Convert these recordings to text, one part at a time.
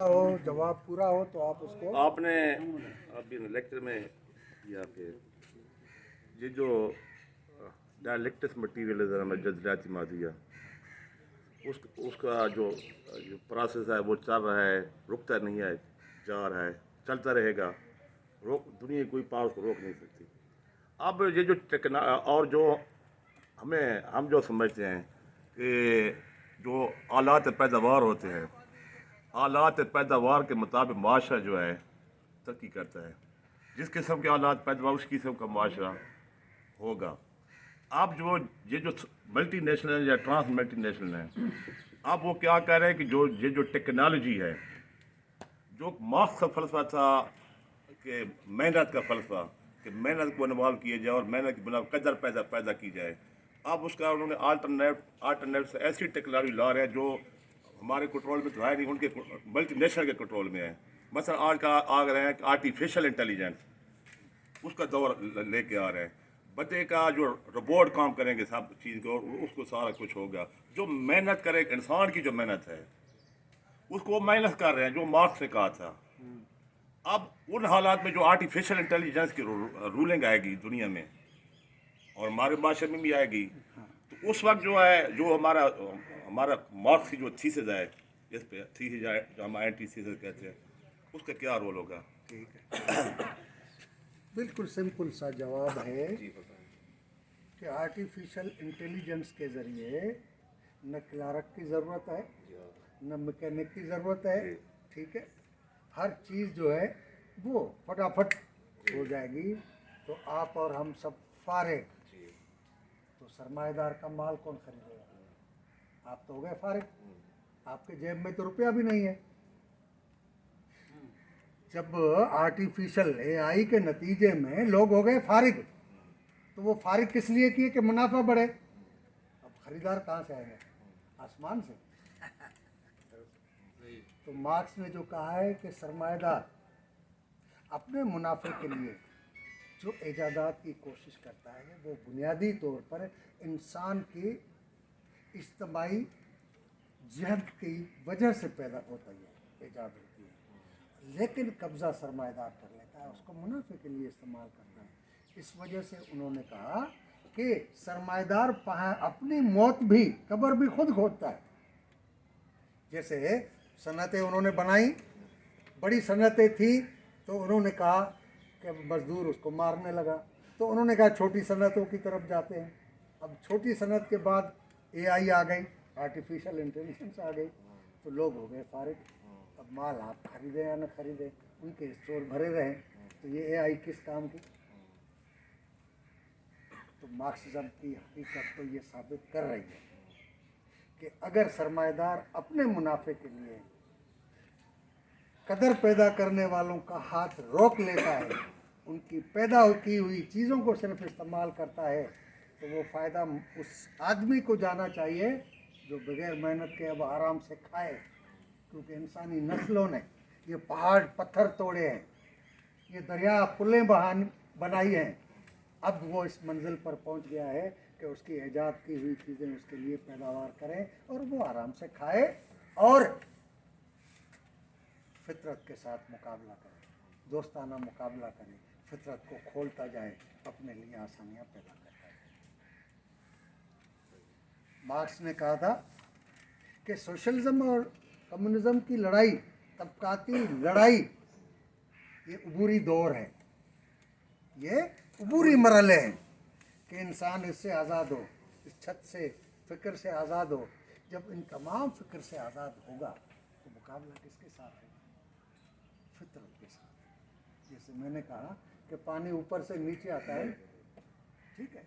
हो जवाब पूरा हो तो आप उसको आपने अभी लेक्चर में किया कि ये जो डायलेक्टिक्स मटीरियल है हमें जज्बाती मादिया उसका जो प्रोसेस है वो चल रहा है, रुकता नहीं है, जा रहा है, चलता रहेगा। दुनिया कोई पावर को रोक नहीं सकती। अब ये जो और जो हम जो समझते हैं कि जो आलात पैदावार होते हैं, आलात पैदावार के मुताबिक माशरा जो है तरक्की करता है। जिस किस्म के आलात पैदावार उस किस्म का माशरा होगा। अब ये जो मल्टी नेशनल या ट्रांस मल्टी नेशनल हैं, अब वो क्या कह रहे हैं कि ये जो टेक्नोलॉजी है, जो मार्क्स का फलसफा था कि मेहनत का फलसफा, कि मेहनत को इन्वॉल्व किया जाए और मेहनत की बुनियाद कदर पैदा की जाए, अब उसका उन्होंने आल्टरनेट से ऐसी टेक्नोलॉजी ला रहे हैं जो हमारे कंट्रोल में तो है नहीं, उनके मल्टी नेशनल के कंट्रोल में है। मसलन आज का आ रहे हैं कि आर्टिफिशियल इंटेलिजेंस उसका दौर लेके आ रहे हैं। बच्चे का जो रोबोट काम करेंगे सब चीज़ को, उसको सारा कुछ होगा। जो मेहनत करे इंसान की जो मेहनत है उसको वो मेहनत कर रहे हैं जो मार्क्स ने कहा था। अब उन हालात में जो आर्टिफिशियल इंटेलिजेंस की रूलिंग आएगी दुनिया में और हमारे माशरे में भी आएगी, तो उस वक्त जो है जो हमारा मार्क्स की जो थीसिस है, जिस पे थीसिस जो हम एंटी थीसिस कहते हैं, उसका क्या रोल होगा? ठीक है। बिल्कुल सिंपल सा जवाब है कि आर्टिफिशियल इंटेलिजेंस के ज़रिए न क्लार्क की ज़रूरत है, न मैकेनिक की ज़रूरत है। ठीक है, हर चीज़ जो है वो फटाफट हो जाएगी। तो आप और हम सब फारिग, तो सरमाएदार का माल कौन खरीदेगा? आप तो हो गए फारिग, आपके जेब में तो रुपया भी नहीं है। जब आर्टिफिशियल एआई के नतीजे में लोग हो गए फारिग, तो वो फारिग किस लिए किए कि मुनाफा बढ़े। अब खरीदार कहाँ से आएंगे? आसमान से। तो मार्क्स ने जो कहा है कि सरमाएदार अपने मुनाफे के लिए जो इजादात की कोशिश करता है वो बुनियादी तौर पर इंसान की इज्तिमाई जहद की वजह से पैदा होता है, ईजाद होती है। लेकिन कब्ज़ा सरमाएदार कर लेता है, उसको मुनाफे के लिए इस्तेमाल करता है। इस वजह से उन्होंने कहा कि सरमाएदार अपनी मौत भी, कब्र भी खुद खोदता है। जैसे सनतें उन्होंने बनाई, बड़ी सनतें थी, तो उन्होंने कहा कि मजदूर उसको मारने लगा, तो उन्होंने कहा छोटी सनतों की तरफ जाते हैं। अब छोटी सनत के बाद एआई आ गई, आर्टिफिशियल इंटेलिजेंस आ गई, तो लोग हो गए फारिग। अब माल आप खरीदें या न खरीदें, उनके स्टोर भरे रहें, तो ये एआई किस काम की? तो मार्क्सिज्म की हकीकत तो ये साबित कर रही है कि अगर सरमाएदार अपने मुनाफे के लिए कदर पैदा करने वालों का हाथ रोक लेता है, उनकी पैदा की हुई चीज़ों को सिर्फ इस्तेमाल करता है, तो वो फ़ायदा उस आदमी को जाना चाहिए जो बग़ैर मेहनत के अब आराम से खाए। क्योंकि इंसानी नस्लों ने ये पहाड़ पत्थर तोड़े हैं, ये दरिया पुलें बनाई हैं, अब वो इस मंजिल पर पहुंच गया है कि उसकी ईजाद की हुई चीज़ें उसके लिए पैदावार करें और वो आराम से खाए और फितरत के साथ मुकाबला करें, दोस्ताना मुकाबला करें, फितरत को खोलता जाए, अपने लिए आसानियाँ पैदा करता है। मार्क्स ने कहा था कि सोशलिज्म और कम्युनिज्म की लड़ाई, तबकाती लड़ाई, ये अबूरी दौर है, ये अबूरी मरहले हैं कि इंसान इससे आज़ाद हो, इस छत से फ़िक्र से आज़ाद हो। जब इन तमाम फ़िक्र से आज़ाद होगा तो मुकाबला किसके साथ है? फितरत के साथ। जैसे मैंने कहा कि पानी ऊपर से नीचे आता है, ठीक है,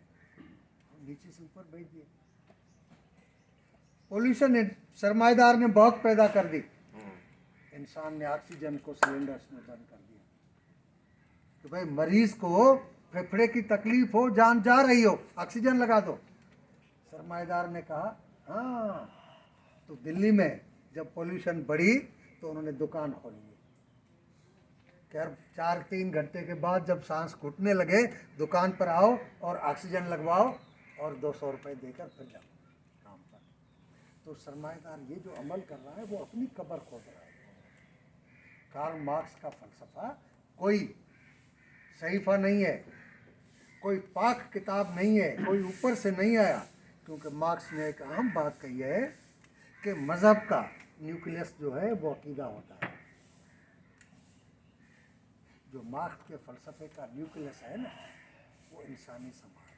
नीचे से ऊपर भेज दिए। पोल्यूशन सरमाएदार ने बहुत पैदा कर दी, इंसान ने ऑक्सीजन को सिलेंडर्स में बंद कर दिया कि भाई मरीज को फेफड़े की तकलीफ हो, जान जा रही हो, ऑक्सीजन लगा दो। सरमाएदार ने कहा हाँ, तो दिल्ली में जब पोल्यूशन बढ़ी तो उन्होंने दुकान खोली। खैर 4-3 घंटे के बाद जब सांस घुटने लगे, दुकान पर आओ और ऑक्सीजन लगवाओ और 200 रुपये देकर फिर जाओ काम पर। तो सरमाएदार ये जो अमल कर रहा है वो अपनी कब्र खोद रहा है। कार्ल मार्क्स का फलसफा कोई सहीफा नहीं है, कोई पाक किताब नहीं है, कोई ऊपर से नहीं आया, क्योंकि मार्क्स ने एक अहम बात कही है कि मज़हब का न्यूक्लियस जो है वो अकीदा होता है। जो मार्क्स के फलसफे का न्यूक्लियस है ना, वो इंसानी समाज।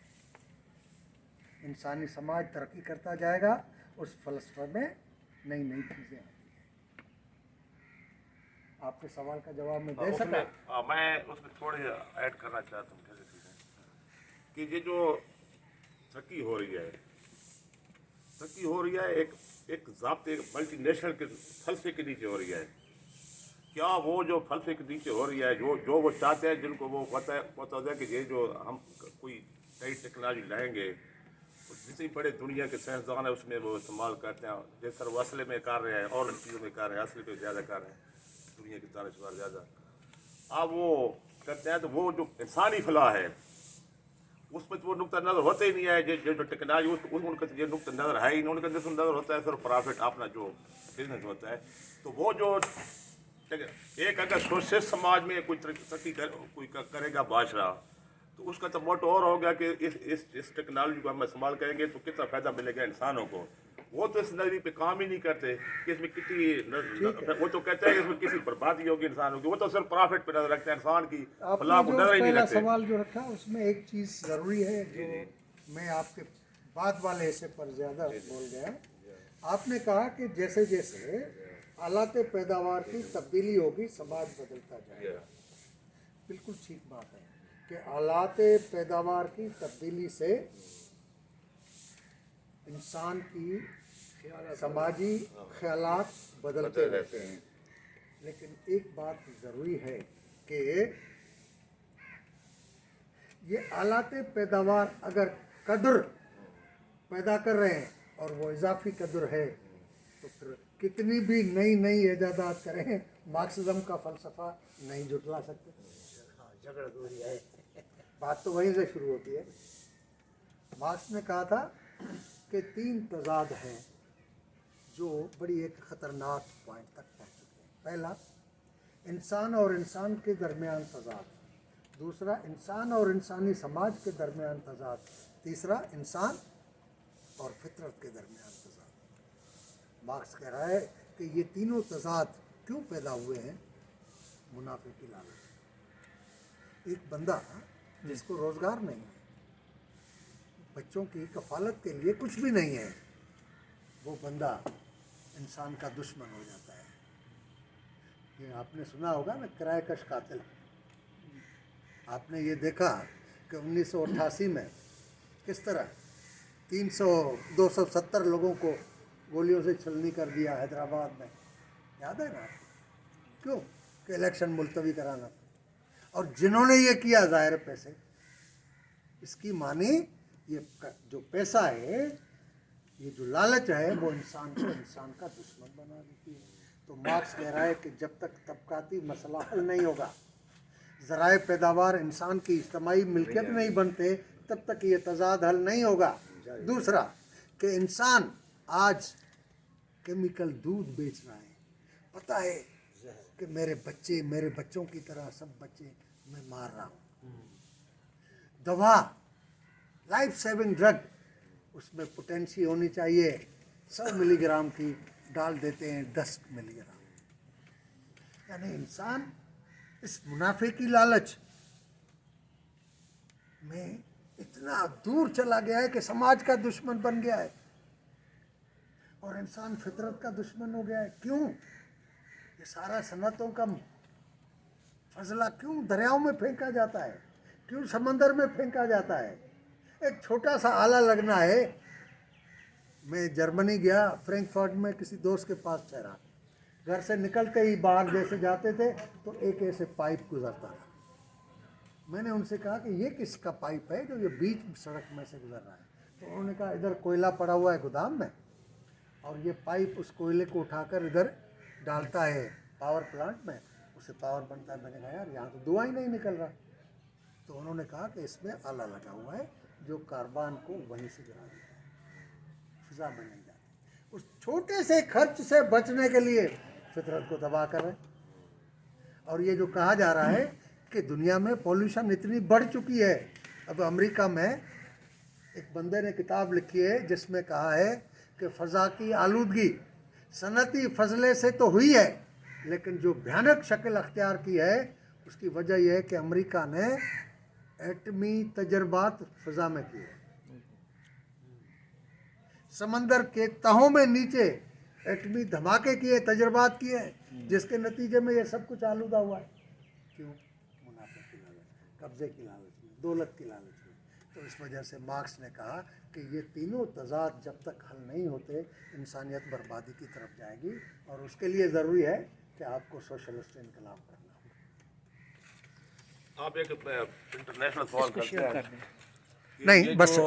इंसानी समाज तरक्की करता जाएगा, उस फलसफे में नई नई चीज़ें आती हैं। आपके सवाल का जवाब मैं दे सका? मैं उसमें थोड़े ऐड करना चाहता हूँ कैसे चीज़ें कि ये जो तरक्की हो रही है, एक एक ज़ाब्ते मल्टीनेशनल के फलसफे के नीचे हो रही है। क्या वो जो फलसफे के नीचे हो रही है, जो वो चाहते हैं, जिनको वो पता है कि ये जो हम कोई नई टेक्नोलॉजी लाएंगे, जितनी बड़े दुनिया के साइंसदान है उसमें वो इस्तेमाल करते हैं। जैसे सर वसले में कर रहे हैं और चीज़ों में कर रहे हैं, असली पे ज़्यादा कर रहे हैं, दुनिया की दानिशवर ज़्यादा। अब वो करते हैं तो वो जो इंसानी फलाह है उसमें तो वो नुकता नज़र होता ही नहीं है। जो टेक्नोलॉजी उनका ये नुकता नज़र है ही नहीं, उनका नज़र होता है सिर्फ प्रॉफिट, अपना जो बिजनेस होता है। तो वो जो एक अगर सोशलिस्ट समाज में कोई तरक्की कोई करेगा बादशाह, तो उसका तो मोटो और हो गया कि इस टेक्नोलॉजी को हम इस्तेमाल करेंगे तो कितना फ़ायदा मिलेगा इंसानों को। वो तो इस नजरिए पे काम ही नहीं करते कि इसमें कितनी वो तो कहते हैं कि इसमें किसी बर्बादी होगी इंसानों की। वो तो सिर्फ प्रॉफिट पे नजर रखते हैं, इंसान की फलाह को आपने जो नजर ही नहीं पहला रखते। सवाल जो रखा उसमें एक चीज़ ज़रूरी है जो मैं आपके बाद वाले हिस्से पर ज़्यादा बोल गया। आपने कहा कि जैसे जैसे आलाते पैदावार की तब्दीली होगी समाज बदलता जाएगा। बिल्कुल ठीक बात है कि आलाते पैदावार की तब्दीली से इंसान की समाजी ख्यालात बदलते रहते हैं। लेकिन एक बात ज़रूरी है कि ये आलाते पैदावार अगर कदर पैदा कर रहे हैं और वो इजाफी कदर है, तो फिर कितनी भी नई नई ईजादात करें, मार्क्सिज्म का फ़लसफ़ा नहीं जुटला सकते। झगड़ दूरी है, बात तो वहीं से शुरू होती है। मार्क्स ने कहा था कि 3 तजाद हैं जो बड़ी एक ख़तरनाक पॉइंट तक पहुँच चुके हैं। पहला, इंसान और इंसान के दरमियान तजाद। दूसरा, इंसान और इंसानी समाज के दरमियान तजाद। तीसरा, इंसान और फितरत के दरमियान तजाद। मार्क्स कह रहा है कि ये तीनों तजाद क्यों पैदा हुए हैं? मुनाफे की लालच। एक बंदा जिसको रोज़गार नहीं है, बच्चों की कफालत के लिए कुछ भी नहीं है, वो बंदा इंसान का दुश्मन हो जाता है। ये आपने सुना होगा ना, किराएकश कातिल। आपने ये देखा कि 1988 में किस तरह 270 लोगों को गोलियों से छलनी कर दिया हैदराबाद में, याद है ना आपको? क्यों? कि इलेक्शन मुलतवी कराना था। और जिन्होंने ये किया ज़ाहिर पैसे, इसकी माने ये जो पैसा है, ये जो लालच है, वो इंसान को इंसान का दुश्मन बना देती है। तो मार्क्स कह रहा है कि जब तक तबकाती मसला हल नहीं होगा, ज़राए पैदावार इंसान की इज्तमाई मिल्कियत नहीं बनते, तब तक ये तजाद हल नहीं होगा। दूसरा कि इंसान आज केमिकल दूध बेच रहा है, पता है कि मेरे बच्चों की तरह सब बच्चे मैं मार रहा हूँ। दवा, लाइफ सेविंग ड्रग, उसमें पोटेंसी होनी चाहिए 100 मिलीग्राम की, डाल देते हैं 10 मिलीग्राम। यानी इंसान इस मुनाफे की लालच में इतना दूर चला गया है कि समाज का दुश्मन बन गया है और इंसान फितरत का दुश्मन हो गया है। क्यों? ये सारा सनतों का फजला क्यों दरियाओं में फेंका जाता है? क्यों समंदर में फेंका जाता है? एक छोटा सा आला लगना है। मैं जर्मनी गया, फ्रैंकफर्ट में किसी दोस्त के पास ठहरा। घर से निकलते ही बाहर जैसे जाते थे तो एक ऐसे पाइप गुजरता था। मैंने उनसे कहा कि ये किसका पाइप है जो ये बीच सड़क में से गुजर रहा है? तो उन्होंने कहा इधर कोयला पड़ा हुआ है गोदाम में, और ये पाइप उस कोयले को उठाकर इधर डालता है पावर प्लांट में, उससे पावर बनता है। मैंने कहा यार यहाँ तो धुआं ही नहीं निकल रहा। तो उन्होंने कहा कि इसमें आला लगा हुआ है जो कार्बन को वहीं से गिरा देता है, फिजा में नहीं जाती। उस छोटे से खर्च से बचने के लिए फितरत को तबाह कर रहे हैं। اور یہ جو کہا جا رہا ہے کہ دنیا میں پولوشن اتنی بڑھ چکی ہے. اب امریکہ میں ایک بندے نے کتاب لکھی ہے جس میں کہا ہے کہ فضا کی آلودگی صنعتی فضلے سے تو ہوئی ہے، لیکن جو بھیانک شکل اختیار کی ہے اس کی وجہ یہ ہے کہ امریکہ نے ایٹمی تجربات فضا میں کیے، سمندر کے تہوں میں نیچے ایٹمی دھماکے کیے، تجربات کیے، جس کے نتیجے میں یہ سب کچھ آلودہ ہوا ہے. کیوں؟ منافع کی لالچ، قبضے کی لالچ میں، دولت کی لالچ میں. تو اس وجہ سے مارکس نے کہا کہ یہ تینوں تضاد جب تک حل نہیں ہوتے انسانیت بربادی کی طرف جائے گی، اور اس کے لیے ضروری ہے کہ آپ کو سوشلسٹ انقلاب کرنا ہوگا. آپ ایک انٹرنیشنل سوال کرتے ہیں. نہیں بس